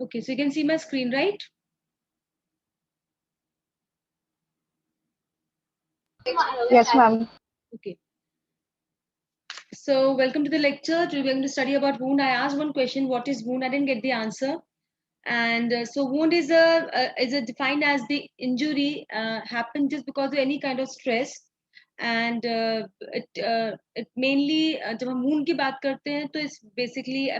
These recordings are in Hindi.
Okay, so you can see my screen, right? Yes, ma'am. Okay. So welcome to the lecture. We're going to study about wound. I asked one question, what is wound? I didn't get the answer. And so wound is a defined as the injury happened just because of any kind of stress. And it mainly जब हम wound की बात करते हैं तो it's basically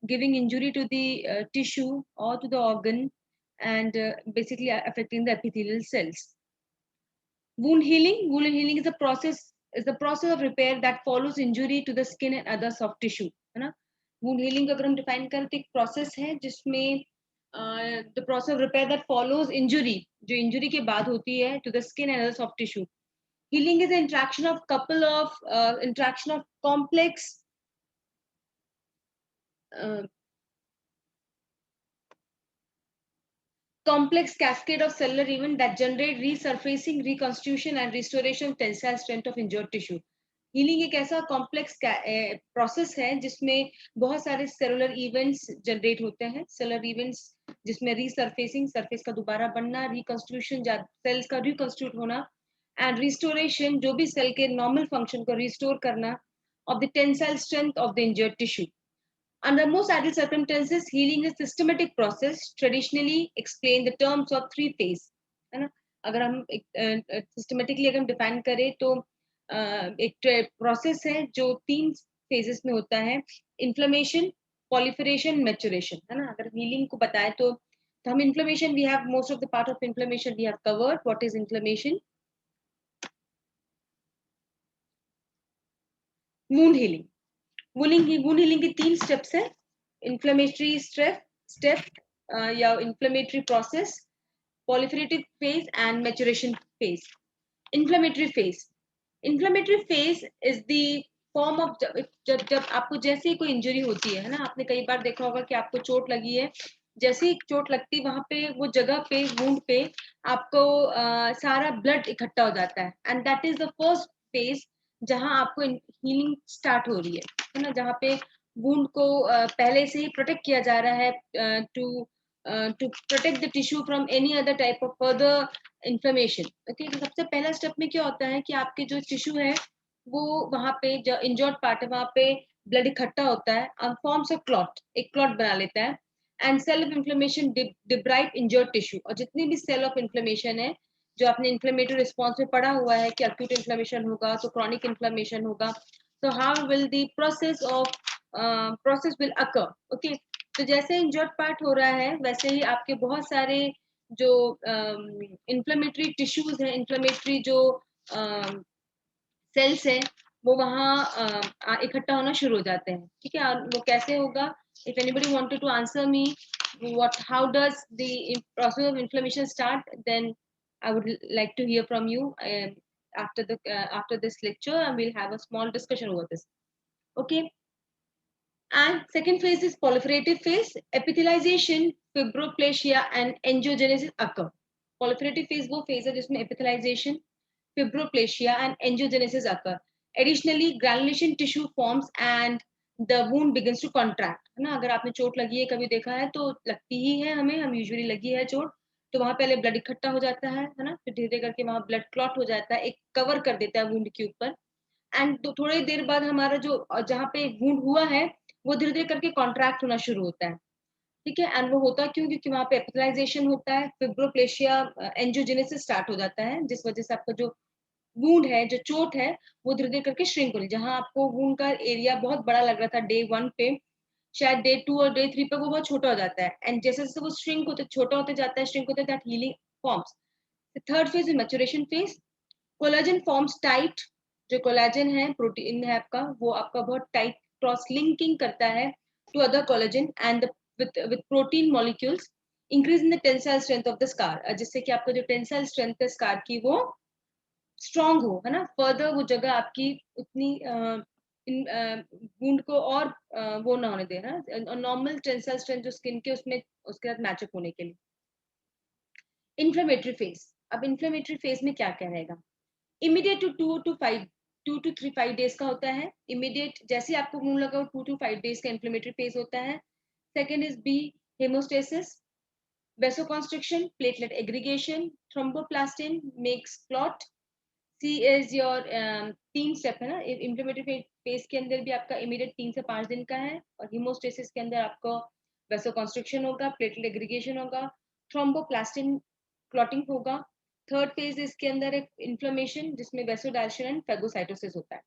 giving injury to the tissue or to the organ and basically affecting the epithelial cells. Wound healing is the process of repair that follows injury to the skin and other soft tissue, है ना? Wound healing को अगर हम define करें तो एक process है जिसमें the process of repair that follows injury, जो injury के बाद होती है to the skin and other soft tissue. Healing is the interaction of complex cascade of cellular events that generate resurfacing, reconstitution and restoration of tensile strength of injured tissue. Healing एक ऐसा कॉम्प्लेक्स प्रोसेस है जिसमें बहुत सारे सेलुलर इवेंट्स जनरेट होते हैं. सेलुलर इवेंट्स जिसमें रीसरफेसिंग, सरफेस का दोबारा बनना, रिकंस्टिट्यूशन, सेल्स का रिकंस्टिट्यूट होना एंड रिस्टोरेशन, जो भी सेल के नॉर्मल फंक्शन को रिस्टोर करना of the tensile strength of the injured tissue. Under most ideal circumstances, healing is a systematic process, traditionally explain the terms of three phase, है ना? अगर हम systematically अगर हम define करें तो एक process है जो 3 phases में होता है: inflammation, proliferation, maturation, है ना? अगर healing को बताएं तो हम inflammation, we have most of the part of inflammation we have covered. What is inflammation? Wound healing. wound healing के 3 steps है: inflammatory step या inflammatory process, proliferative phase and maturation phase. Inflammatory phase is the form of जब आपको जैसे ही कोई इंजरी होती है ना, आपने कई बार देखा होगा कि आपको चोट लगी है, जैसे ही चोट लगती वहां पे वो जगह पे वुंड पे आपको सारा ब्लड इकट्ठा हो जाता है and that is the first phase जहां आपको हीलिंग स्टार्ट हो रही है ना, जहाँ पे वुंड को पहले से ही प्रोटेक्ट किया जा रहा है to protect the tissue from any other type of further inflammation. Okay, तो सबसे पहला स्टेप में क्या होता है कि आपके जो टिश्यू है वो वहां पे जो इंजर्ड पार्ट है वहां पे ब्लड इकट्ठा होता है और फॉर्म्स अ क्लॉट, एक क्लॉट बना लेता है and cell of inflammation debride injured tissue. और जितनी भी सेल ऑफ इन्फ्लेमेशन है जो आपने इन्फ्लेमेटरी रिस्पॉन्स में पढ़ा हुआ है कि अक्यूट इन्फ्लेमेशन होगा तो क्रॉनिक इन्फ्लेमेशन होगा, so how will the process will occur. Okay, तो जैसे इंजर्ड पार्ट हो रहा है वैसे ही आपके बहुत सारे जो इन्फ्लेमेटरी टिश्यूज हैं, इन्फ्लेमेटरी जो सेल्स हैं वो वहाँ इकट्ठा होना शुरू हो जाते हैं. ठीक है, वो कैसे होगा? If anybody wanted to answer me how does the process of inflammation start, then I would like to hear from you after this lecture, and we'll have a small discussion over this. Okay. And second phase is proliferative phase. Epithelialization, fibroplasia and angiogenesis occur. Proliferative phase वो phase है जिसमें epithelialization, fibroplasia and angiogenesis occur. Additionally, granulation tissue forms and the wound begins to contract. है ना, अगर आपने चोट लगी है कभी देखा है तो लगती ही है हमें, हम यूजुअली लगी है चोट तो वहां पहले ब्लड इकट्ठा हो जाता है ना, फिर धीरे धीरे करके वहां ब्लड क्लॉट हो जाता है, एक कवर कर देता है वुंड के ऊपर एंड तो थोड़ी देर बाद हमारा जो जहाँ पे वुंड हुआ है वो धीरे धीरे करके कॉन्ट्रैक्ट होना शुरू होता है. ठीक है, एंड वो होता क्यों? क्योंकि वहां पे एपिथेलाइजेशन होता है, फिब्रोप्लेशिया, एंजियोजेनेसिस स्टार्ट हो जाता है जिस वजह से आपका जो वुंड है, जो चोट है वो धीरे धीरे करके श्रिंक हो रही है. जहां आपको वुंड का एरिया बहुत बड़ा लग रहा था डे 1 पे, शायद डे 2 और डे 3 पे वो बहुत छोटा हो जाता है एंड जैसे जैसे वो श्रिंक होते छोटा होते जाता है, श्रिंक होते that healing forms. Third phase is maturation phase. Collagen forms tight. जो कोलेजन है प्रोटीन है आपका, वो आपका बहुत टाइट क्रॉस लिंकिंग करता है to other collagen and with protein molecules increase in the tensile strength of the scar, जिससे कि आपका जो टेंसाइल स्ट्रेंथ है स्कार की वो स्ट्रांग हो, है ना, फर्दर वो जगह आपकी उतनी वुंड को और वो ना होने दे, ना नॉर्मल टेंसाइल स्ट्रेंथ जो स्किन के उसमें उसके साथ मैचअप होने के लिए. Inflammatory phase. अब इन्फ्लेमेटरी फेज में क्या क्या रहेगा? Immediate two to three 5 days का होता है. इमीडिएट जैसे आपको वुंड लगा 2 to 5 डेज का इन्फ्लेमेटरी फेज होता है. Second is B hemostasis, vasoconstriction, platelet aggregation, thromboplastin makes clot. C is your 3 step है ना, इन्फ्लेमेटरी फेज के अंदर भी आपका इमीडिएट 3 से 5 दिन का है, और हीमोस्टेसिस के अंदर आपको वेसोकॉन्स्ट्रिक्शन होगा, प्लेटलेट एग्रीगेशन होगा, थ्रोम्बोप्लास्टिन क्लॉटिंग होगा। थर्ड फेज इसके अंदर एक इन्फ्लेमेशन जिसमें वेसोडाइलेशन एंड फेगोसाइटोसिस होता है।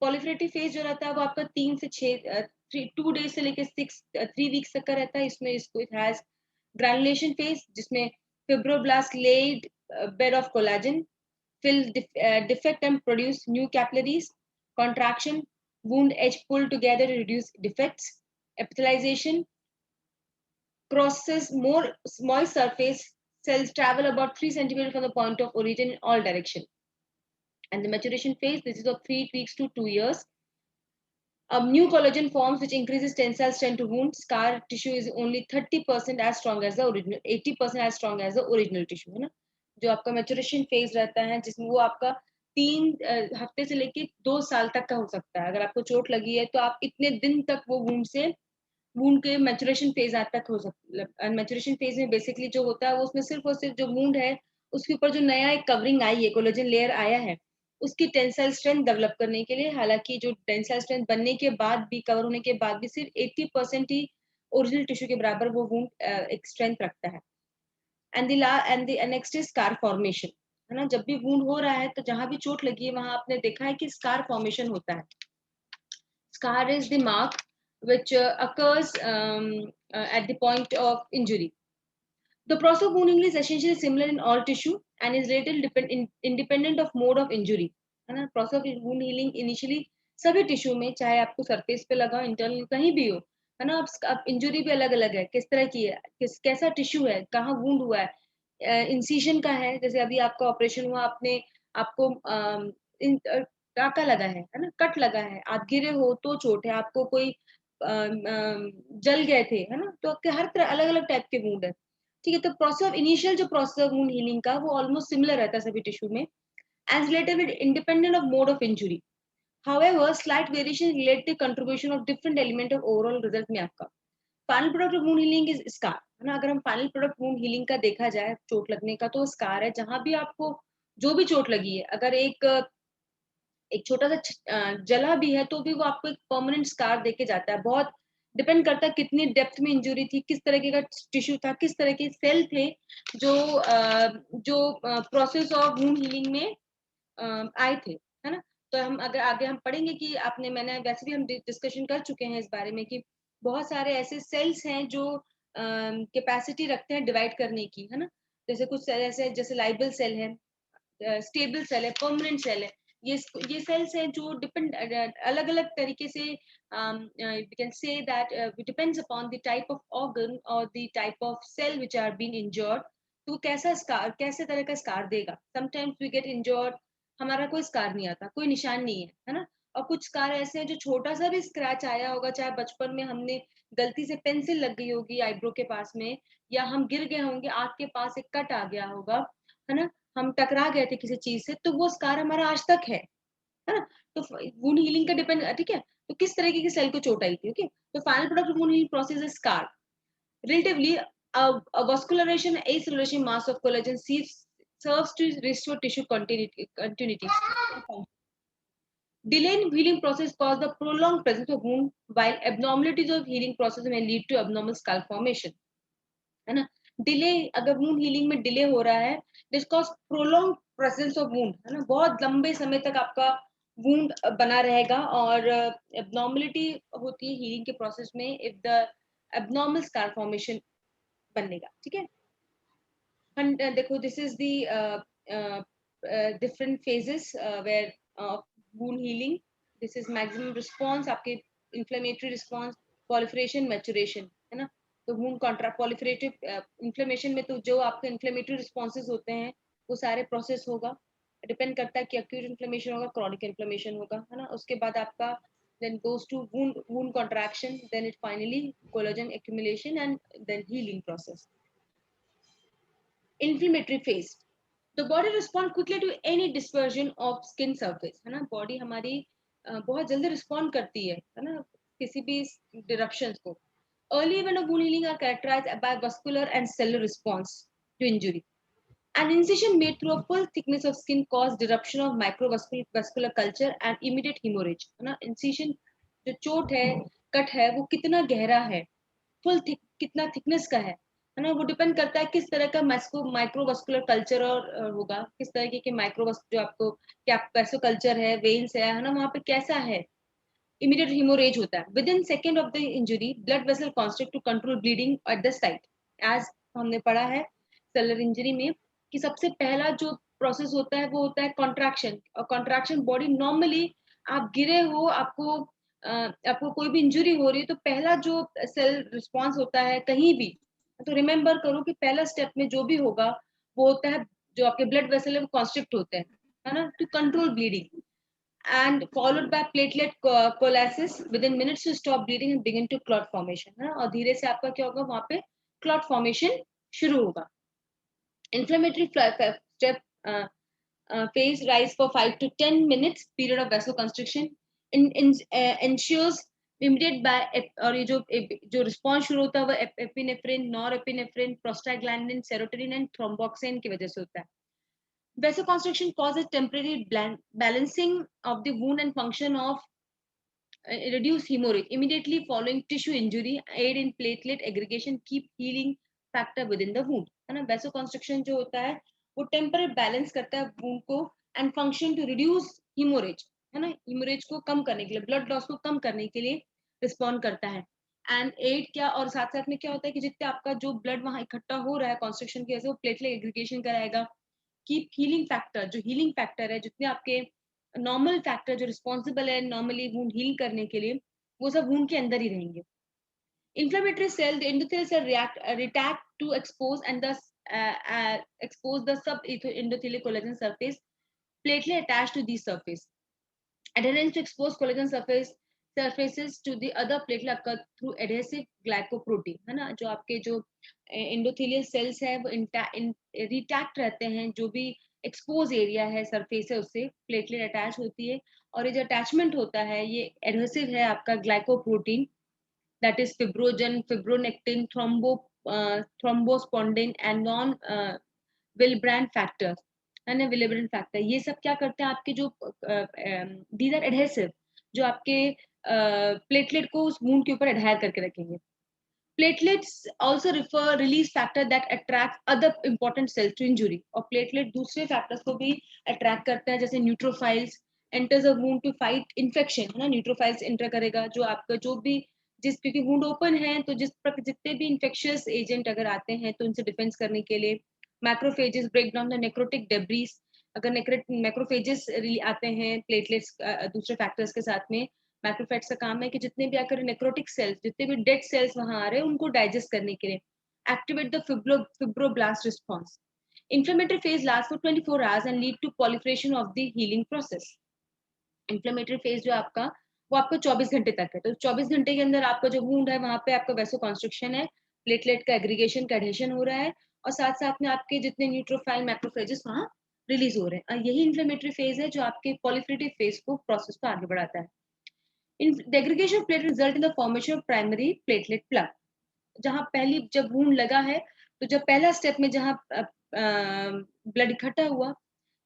पॉलिफरेटिव फेज जो रहता है वो आपका 3 से 6 2 डेज से लेकर 3 वीक्स तक का रहता है। इसमें इसको इट हैज ग्रैनुलेशन फेज जिसमें fibroblast laid bed of collagen fill defect and produce new capillaries, contraction, wound edge pull together to reduce defects, epithelialization, crosses more moist surface, cells travel about 3 centimeters from the point of origin in all direction. And the maturation phase, this is of 3 weeks to 2 years. A new collagen forms which increases tensile strength to wound. Scar tissue is only 30% as strong as the original, 80% as strong as the original tissue, है ना। जो आपका मैच्योरेशन फेज रहता है जिसमें वो आपका 3 हफ्ते से लेके 2 साल तक का हो सकता है। अगर आपको चोट लगी है तो आप इतने दिन तक वो वूंड के मैच्योरेशन फेज तक हो सकता है। मैच्योरेशन फेज में बेसिकली जो होता है वो उसमें सिर्फ और सिर्फ जो वूंड है उसके ऊपर जो नया एक कवरिंग आई है, कोलेजन लेयर आया है, उसकी टेंसाइल स्ट्रेंथ डेवलप करने के लिए। हालांकि जो टेंसाइल स्ट्रेंथ बनने के बाद भी, कवर होने के बाद भी सिर्फ 80% ही ओरिजिनल टिश्यू के बराबर वो वूंड एक स्ट्रेंथ रखता है। And the next is scar formation, है ना। जब भी वूंड हो रहा है तो जहां भी चोट लगी है वहां आपने देखा है कि स्कार फॉर्मेशन होता है। Scar is the mark which occurs at the point of injury. The process of wound healing is essentially similar in all tissue and is related independent of mode of injury, है ना। Process of wound healing initially सभी टिश्यू में, चाहे आपको सरफेस पे लगा हो, इंटरनल कहीं भी हो, है ना। अब इंजुरी भी अलग अलग है, किस तरह की है, कैसा टिश्यू है, कहाँ वूंड हुआ है, इंसिशन का है। जैसे अभी आपका ऑपरेशन हुआ, आपको टाका लगा है ना, कट लगा है, आप गिरे हो तो चोट है, आपको कोई जल गए थे, है ना। तो हर तरह अलग अलग टाइप के वूंड है, ठीक है। तो प्रोसेस ऑफ इनिशियल जो प्रोसेस ऑफ वूंड हीलिंग का वो ऑलमोस्ट सिमिलर रहता है सभी टिश्यू में, age related independent of mode of injury. However, slight variation relate to contribution of different element of overall result में आपका final product of wound healing is scar, है ना। अगर हम फाइनल प्रोडक्ट वूंड हीलिंग का देखा जाए, चोट लगने का, तो स्कार है। जहां भी आपको जो भी चोट लगी है, अगर एक छोटा सा जला भी है तो भी वो आपको एक परमानेंट स्कार देके जाता है। बहुत डिपेंड करता है कितनी डेप्थ में इंजुरी थी, किस तरीके का टिश्यू था, किस तरह के सेल थे जो प्रोसेस ऑफ वूंड हीलिंग में आए थे, है ना। तो हम अगर आगे हम पढ़ेंगे कि मैंने वैसे भी हम डिस्कशन कर चुके हैं इस बारे में कि बहुत सारे ऐसे सेल्स हैं जो कैपेसिटी रखते हैं डिवाइड करने की, है ना। जैसे कुछ सेल ऐसे, जैसे लाइबल सेल है, स्टेबल सेल है, परमानेंट सेल है। ये सेल्स हैं जो डिपेंड अलग अलग तरीके से we can say that depends upon the type of organ or the type of cell which are being injured, तो कैसा स्कार, कैसे तरह का स्कार देगा। समटाइम्स वी गेट इंजर्ड, हमारा कोई स्कार नहीं आता, कोई निशान नहीं है ना। और कुछ स्कार ऐसे हैं जो छोटा सा भी स्क्रैच आया होगा, चाहे बचपन में हमने गलती से पेंसिल लग गई होगी आईब्रो के पास में, या हम गिर गए होंगे, आंख के पास एक कट आ गया होगा, है ना, हम टकरा गए थे किसी चीज से, तो वो स्कार हमारा आज तक है ना। तो वुंड हीलिंग का डिपेंड, ठीक है, तो किस तरीके की सेल को चोट आई थी। ओके, तो final product wound healing process is scar. Relatively a vascularization aceleration mass of collagen serves to restore tissue continuity. Delay in healing process cause the prolonged presence of wound, while abnormalities of healing process may lead to abnormal skull formation, है ना। डिले, अगर वूंड हीलिंग में डिले हो रहा है, this cause prolong presence of wound, है ना। बहुत लंबे समय तक आपका वूंड बना रहेगा, और एबनॉर्मलिटी होती है हीलिंग के प्रोसेस में if the abnormal scar formation बनेगा, ठीक है। देखो, this is the different phases where of wound healing. This is maximum response, आपके इंफ्लेमेटरी रिस्पॉन्स, पॉलिफरेशन, मैचुरेशन, है ना। तो वूंड कॉन्ट्रा पॉलिफरेटिव इन्फ्लेमेशन में तो जो आपके इन्फ्लेमेटरी रिस्पॉन्सेज होते हैं वो सारे प्रोसेस होगा, डिपेंड करता है कि एक्यूट इन्फ्लेमेशन होगा, क्रॉनिक इन्फ्लेमेशन होगा, है ना। उसके बाद आपका then goes to wound contraction, then it finally collagen accumulation and then healing process. Inflammatory phase, the body respond quickly to any dispersion of skin surface, है ना। बॉडी हमारी बहुत जल्दी रिस्पॉन्ड करती है ना, किसी भी डिरप्शन को। Early event of wound healing are characterized by vascular and cellular response to injury. An incision made through a full thickness of skin cause disruption of microvascular culture and immediate hemorrhage. है ना, incision जो चोट है, कट है, वो कितना गहरा है, फुल थिक कितना थिकनेस का है ना, वो डिपेंड करता है किस तरह का माइक्रोवास्कुलर कल्चर और होगा, किस तरह के माइक्रोवास जो आपको क्या वैसो कल्चर है, वेन्स है ना, वहाँ पे कैसा है, इमीडिएट हेमोरेज होता है। Within second of the injury blood vessel constrict to control bleeding at the site. As हमने पढ़ा है सेलर इंजरी में कि सबसे पहला जो प्रोसेस होता है वो होता है कॉन्ट्रैक्शन, और कॉन्ट्रैक्शन बॉडी नॉर्मली, आप गिरे हो, आपको कोई भी इंजुरी हो रही है तो पहला जो सेल रिस्पॉन्स होता है कहीं भी, तो रिमेम्बर करो कि पहला स्टेप में जो भी होगा वो होता है जो आपके ब्लड वेसल है वो कॉन्स्ट्रिक्ट होते हैं, है ना, to control bleeding, and followed by platelet coalesces within minutes to stop bleeding and begin to clot formation, है ना, और धीरे से आपका क्या होगा, वहां पे clot formation शुरू होगा। Inflammatory step phase rise for 5 to 10 minutes period of vasoconstriction ensures immediate by, और ये जो रिस्पॉन्स शुरू होता है वो epinephrine, norepinephrine, prostaglandin, serotonin and thromboxane की वजह से होता है। Vasoconstriction causes temporary balancing of the wound and function of reduce hemorrhage immediately following tissue injury, aid in platelet aggregation, keep healing factor within the wound, है ना। Vasoconstriction जो होता है वो temporary balance करता है wound को and function to reduce hemorrhage, है ना, hemorrhage को कम करने के लिए, blood loss को कम करने के लिए respond करता है। एंड एड क्या, और साथ साथ में क्या होता है कि जितने आपका जो ब्लड वहां इकट्ठा हो रहा है कॉन्स्ट्रक्शन की वजह से, वो प्लेटलेट एग्रीगेशन कराएगा। कीप हीलिंग फैक्टर, जो हीलिंग फैक्टर है, जितने आपके नॉर्मल फैक्टर जो रिस्पॉन्सिबल है नॉर्मली वुंड हील करने के लिए, वो सब वुंड के अंदर ही रहेंगे। Inflammatory cell, the endothelial cell react to expose the sub-endothelial collagen surface, platelet attached to these surface. Adherence to expose collagen surfaces to the other platelet occur through adhesive glycoprotein, है ना, जो आपके जो एंडोथेलियल सेल्स है वो रिटैक्ट रहते हैं, जो भी एक्सपोज एरिया है सरफेस है उससे प्लेटलेट अटैच होती है, और ये जो अटैचमेंट होता है ये एडहेसिव है आपका glycoprotein, that is fibrinogen, fibronectin, thrombospondin and von Willebrand factor, है ना, विलेब्रेंट फैक्टर। ये सब क्या करते हैं, आपके जो दीज आर एडहेसिव, जो आपके प्लेटलेट को उस वुंड के ऊपर एडहायर करके रखेंगे। Platelets also refer release factor that attract other important cells to injury, और प्लेटलेट दूसरे फैक्टर्स को भी अट्रैक्ट करता है, जैसे neutrophils enters a wound to fight infection, है ना, न्यूट्रोफाइल्स एंटर करेगा जो आपका जो भी जिस, क्योंकि वुंड ओपन है तो जितने भी इंफेक्शियस एजेंट अगर आते हैं तो उनसे डिफेंस करने के लिए macrophages break down the necrotic debris, अगर मैक्रोफेजेस आते हैं प्लेटलेट्स दूसरे फैक्टर्स के साथ में, मैक्रोफेज का काम है कि जितने भी आकर नेक्रोटिक सेल्स, जितने भी डेड सेल्स वहां आ रहे हैं उनको डाइजेस्ट करने के लिए activate the fibroblast response. Inflammatory phase lasts for 24 hours and lead to proliferation of the healing process. Inflammatory phase जो आपका वो आपको 24 घंटे तक है, तो 24 घंटे के अंदर आपका जो वुंड है वहां पे आपका वैसो कॉन्स्ट्रक्शन है, प्लेटलेट का एग्रीगेशन का एडहेशन हो रहा है, और साथ साथ में आपके जितने न्यूट्रोफाइल मैक्रोफेजेस वहां रिलीज हो रहे हैं, और यही इन्फ्लेमेटरी फेज है जो आपके पॉलिफेटिव फेज को प्रोसेस को आगे बढ़ाता है। The aggregation of platelet result in the formation of primary platelet plug. जहां पहली जब वुंड लगा है तो जब पहला स्टेप में जहां ब्लड इकट्ठा हुआ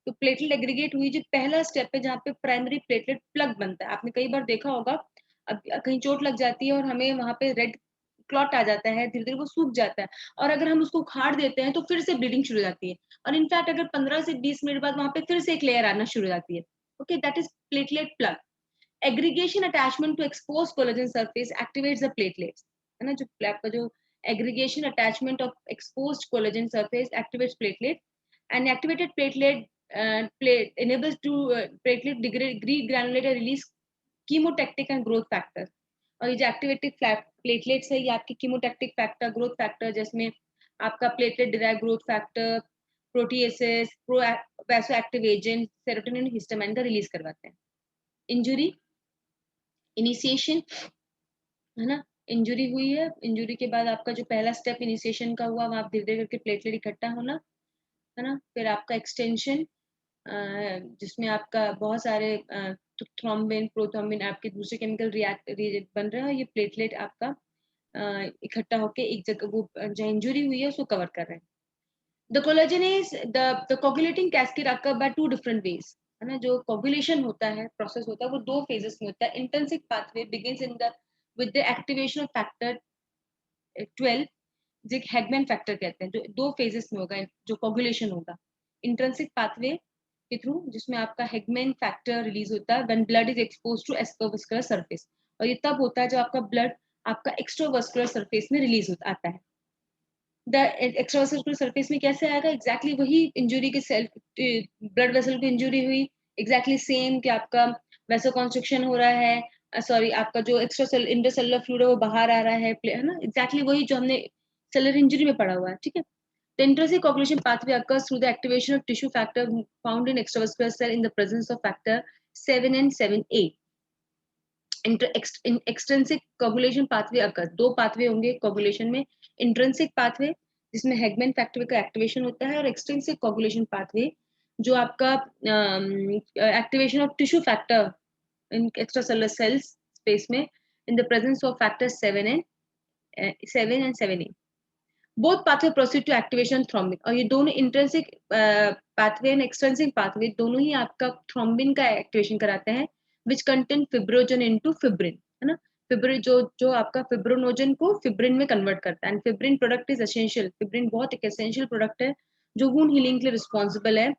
तो प्लेटलेट एग्रीगेट हुई, जो पहला स्टेप है जहाँ पे प्राइमरी प्लेटलेट प्लग बनता है। आपने कई बार देखा होगा, अब कहीं चोट लग जाती है और हमें वहां पे रेड क्लॉट आ जाता है, धीरे धीरे वो सूख जाता है, और अगर हम उसको उखाड़ देते हैं तो फिर से ब्लीडिंग शुरू हो जाती है, और इनफैक्ट अगर 15 से 20 मिनट बाद वहां पे फिर से एक लेयर आना शुरू हो जाती है। Okay, that is platelet plug. Aggregation attachment to exposed collagen surface activates the platelets, है ना, जो आपका जो aggregation attachment of exposed collagen surface activates platelet, and activated enables to platelet degranulate and release chemotactic and growth factor, और ये जो एक्टिवेटेड प्लेटलेट्स है ये आपकी कीमोटैक्टिक फैक्टर, ग्रोथ फैक्टर, जिसमें आपका platelet derive growth factor, proteases, pro vaso active agent, serotonin, histamine का रिलीज करवाते हैं। इंजुरी इनिशिएशन, है ना, इंजुरी हुई है, इंजुरी के बाद आपका जो पहला स्टेप इनिशिएशन का हुआ, वहां धीरे धीरे करके प्लेटलेट इकट्ठा होना, है ना, फिर आपका एक्सटेंशन जिसमें आपका बहुत सारे थ्रोम्बिन, प्रोथ्रोम्बिन आपके दूसरे केमिकल रिएक्ट बन रहे हैं, ये प्लेटलेट आपका इकट्ठा होके एक जगह वो जहाँ इंजुरी हुई है उसको कवर कर रहे हैं. The collagen is the coagulating cascade occur by two different ways. है ना, जो coagulation होता है, process होता है, वो दो phases में होता है. Intrinsic pathway begins with the activation of factor 12, जो Hagman factor कहते हैं, जो दो phases में होगा, जो coagulation होगा. Intrinsic pathway के थ्रू, जिसमें आपका Hagman factor release होता है when blood is exposed to extravascular surface. और ये तब होता है जब आपका blood आपका extravascular surface में release आता है. द एक्स्ट्रावास्कुलर सरफेस में कैसे आएगा? एग्जैक्टली वही इंजुरी के सेल, ब्लड वेसल की इंजुरी हुई, एग्जैक्टली सेम कि आपका वैसा कॉन्स्ट्रक्शन हो रहा है, सॉरी आपका जो इंटरसेलुलर फ्लूइड है वो बाहर आ रहा है ना, एग्जैक्टली वही जो हमने सेलुलर इंजरी में पढ़ा हुआ है. ठीक है. The intrinsic coagulation pathway occurs through the activation of tissue factor found in extravascular cell in the presence of factor 7 and 7A. Extrinsic coagulation pathway occurs, दो pathway होंगे coagulation में. Intrinsic pathway जिसमें Hagman factor का activation होता है, और extrinsic coagulation pathway जो आपका activation of tissue factor in extracellular cells space में in the presence of factor 7 and 7A. Both pathway proceed to activation thrombin, और ये दोनों intrinsic pathway and extrinsic pathway दोनों ही आपका thrombin का activation कराते हैं, which contain fibrogen into fibrin, है ना. फिब्रिन जो आपका फिब्रोनोजन को फिब्रिन में कन्वर्ट करता है, and fibrin product is essential. Fibrin बहुत एक एसेंशियल प्रोडक्ट है जो वुंड हीलिंग के लिए रिस्पॉन्सिबल है.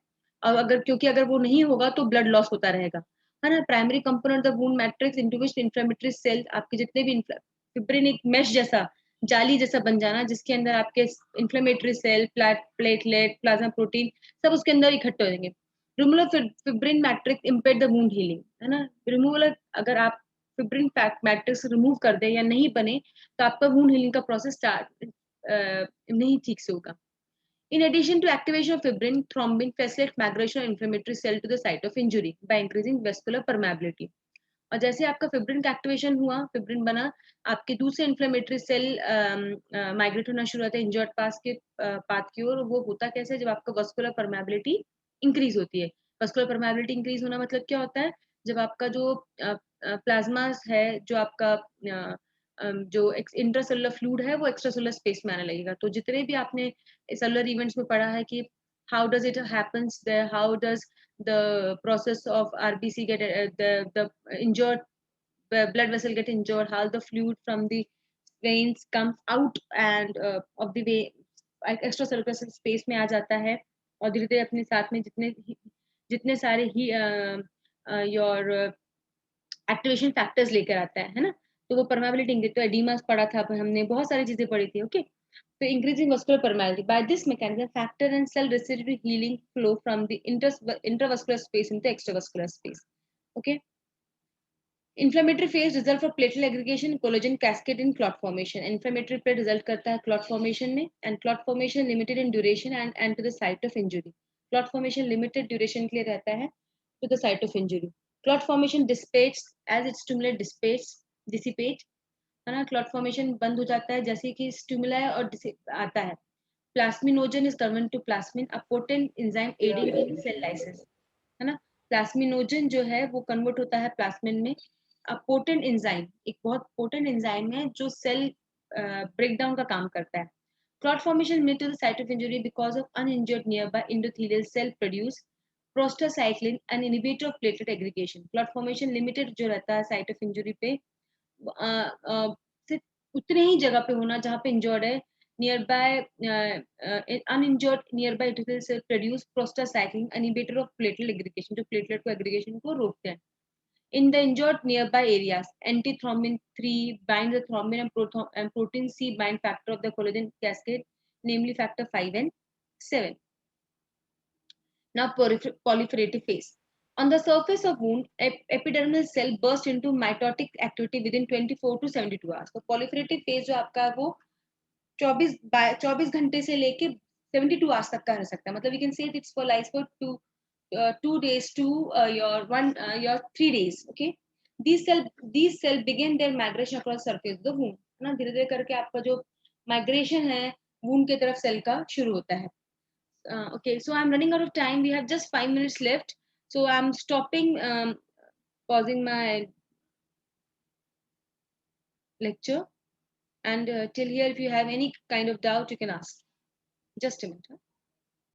और अगर वो नहीं होगा तो ब्लड लॉस होता रहेगा, है ना. Primary component of wound matrix into which inflammatory cell, आपके जितने भी फिब्रिन एक मेश जैसा, जाली जैसा बन जाना, जिसके अंदर आपके inflammatory cell, platelet, plasma protein सब उसके अंदर इकट्ठे हो जाएंगे. Removal of fibrin matrix impair the wound healing, है ना. रिमूवल, अगर आप फिब्रिन मैट्रिक्स रिमूव कर दे या नहीं बने तो आपका वुंड हीलिंग का प्रोसेस स्टार्ट नहीं ठीक से होगा. In addition to activation of fibrin, thrombin facilitates migration of inflammatory cell to the site of injury by increasing vascular permeability. और जैसे आपका फिब्रिन का एक्टिवेशन हुआ, फिब्रिन बना, आपके दूसरे इन्फ्लेमेटरी सेल माइग्रेट होना शुरू होता है इंजर्ड पाथ की ओर. वो होता कैसे? जब आपका वस्कुलर परमेबिलिटी इंक्रीज होती है. वस्कुलर परमेबिलिटी इंक्रीज होना मतलब क्या होता है? जब आपका जो प्लाज्मा है, जो आपका जो इंट्रासेलुलर फ्लूइड है, वो एक्स्ट्रासेलुलर स्पेस में आने लगेगा. तो जितने भी आपने सेलुलर इवेंट्स में पढ़ा है कि how does it happens there, how does the process of RBC get the injured blood vessel get injured, how the fluid from the veins comes out and of the way extracellular space में आ जाता है, और धीरे धीरे अपने साथ में जितने सारे ही your एक्टिवेशन फैक्टर्स लेकर आता है ना. तो वो परमेबिलिटी इंक्रीज, तो एडिमा पढ़ा था हमने, बहुत सारी चीजें पढ़ी थी. Okay. So increasing vascular permeability. By this mechanism, factor and cell residue healing flow from the intravascular space into extravascular space. Okay. Inflammatory phase result for platelet aggregation, collagen cascade in clot formation. Inflammatory phase result करता है clot formation में, and clot formation limited in duration and to the site of injury. Clot formation limited duration के लिए रहता है to the site of injury. Clot formation dissipates as it stimulate dissipate, है ना. क्लॉट फॉर्मेशन बंद हो जाता है जैसे कि स्टिमुलाई और आता है. Plasminogen is converted to plasmin, a potent enzyme aiding in cell lysis, है ना. प्लास्मिनोजन जो है वो कन्वर्ट होता है प्लास्मिन में. अ पोटेंट एंजाइम, एक बहुत पोटेंट एंजाइम है जो सेल ब्रेकडाउन का काम करता है. Clot formation lead to the site of injury because of uninjured nearby endothelial cell produce prostacyclin, an inhibitor of platelet aggregation. Clot formation limited जो रहता है साइट ऑफ इंजरी पे, सिर्फ उतने ही जगह पे होना जहाँ पे इंजर्ड है. नियर बाय अनइंजर्ड नियर बाय से produce prostacyclin, inhibitor of platelet aggregation, जो प्लेटलेट को एग्रीगेशन को रोकते हैं. In the injured nearby areas, antithrombin 3 binds the thrombin and protein C bind factor of the collagen cascade, namely factor 5 and 7. Now proliferative phase. On the surface of wound, epidermal cell burst into mitotic activity within 24 to 72 hours. तो proliferative phase जो आपका वो 24 घंटे से लेके 72 hours तक का रह सकता है. मतलब we can say it's for life for 2 days to your 3 days. Okay. These cell begin their migration across surface of the wound. है ना. धीरे धीरे करके आपका जो माइग्रेशन है wound के तरफ सेल का शुरू होता है. Okay, so I'm running out of time. We have just 5 minutes left. So I'm stopping, pausing my lecture. And till here, if you have any kind of doubt, you can ask. Just a minute. Huh?